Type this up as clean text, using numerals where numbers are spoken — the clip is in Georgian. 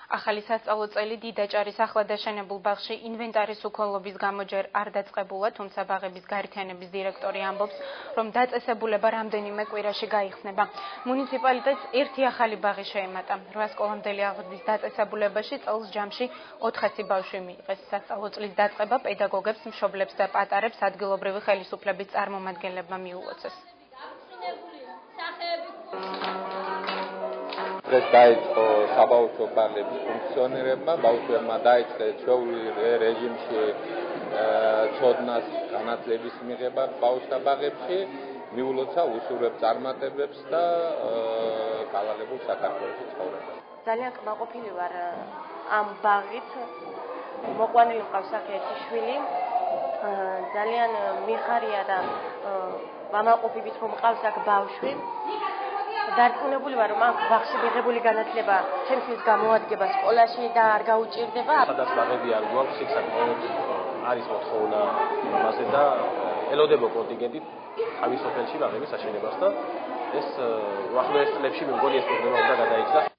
ახალი სასწავლო წელი დიდაჭარის ახლადაშენებულ ბაღში ინვენტარის უქონლობის გამო ჯერ არ დაწყებულა, თუმცა ბაღების გაერთიანების დირექტორი ამბობს, რომ დაწესებულება რამდენიმე კვირაში გაიხსნება. მუნიციპალიტეტს ერთი ახალი ბაღი შეემატა. 8 სკოლამდელი აღზრდის დაწესებულებაში წელს ჯამში 400 ბავშვი მიიღეს. სასწავლო წლის დაწყება პედაგოგებს, მშობლებს და პატარებს ადგილობრივი ხელისუფლების წარმომადგენლებმა მიულოცეს. დღეს დაიწყო საბავშვო ბაღების ფუნქციონირება, ბავშვებმა დაიწყეს ჩვეული რეჟიმში ცოდნას განათლების მიღება ბავშვთა ბაღებში, მიულოცა უსურვებ წარმატებებს და გავალებულ საქართველოში ცხოვრებას. ძალიან კმაყოფილი ვარ ამ ბაღით. მოყვანილი მყავს აქ ერთი შვილი. ძალიან მიხარია და მამაყოფებით რომ მყავს აქ ბავშვი. დარწმუნებული ვარ რომ აქ ბაღში მიღებული განათლება ჩემთვის გამოადგება სკოლაში და არ გაუჭირდება. სადაც ბაღები არ გვაქვს, იქ საკმაოდ არის მოთხოვნა ამაზე და ელოდება კონტინგენტი თავის სოფელში ბაღების აშენებას და ეს უახლოეს წლებში მე მგონი ეს პრობლემა უნდა გადაიჭრას.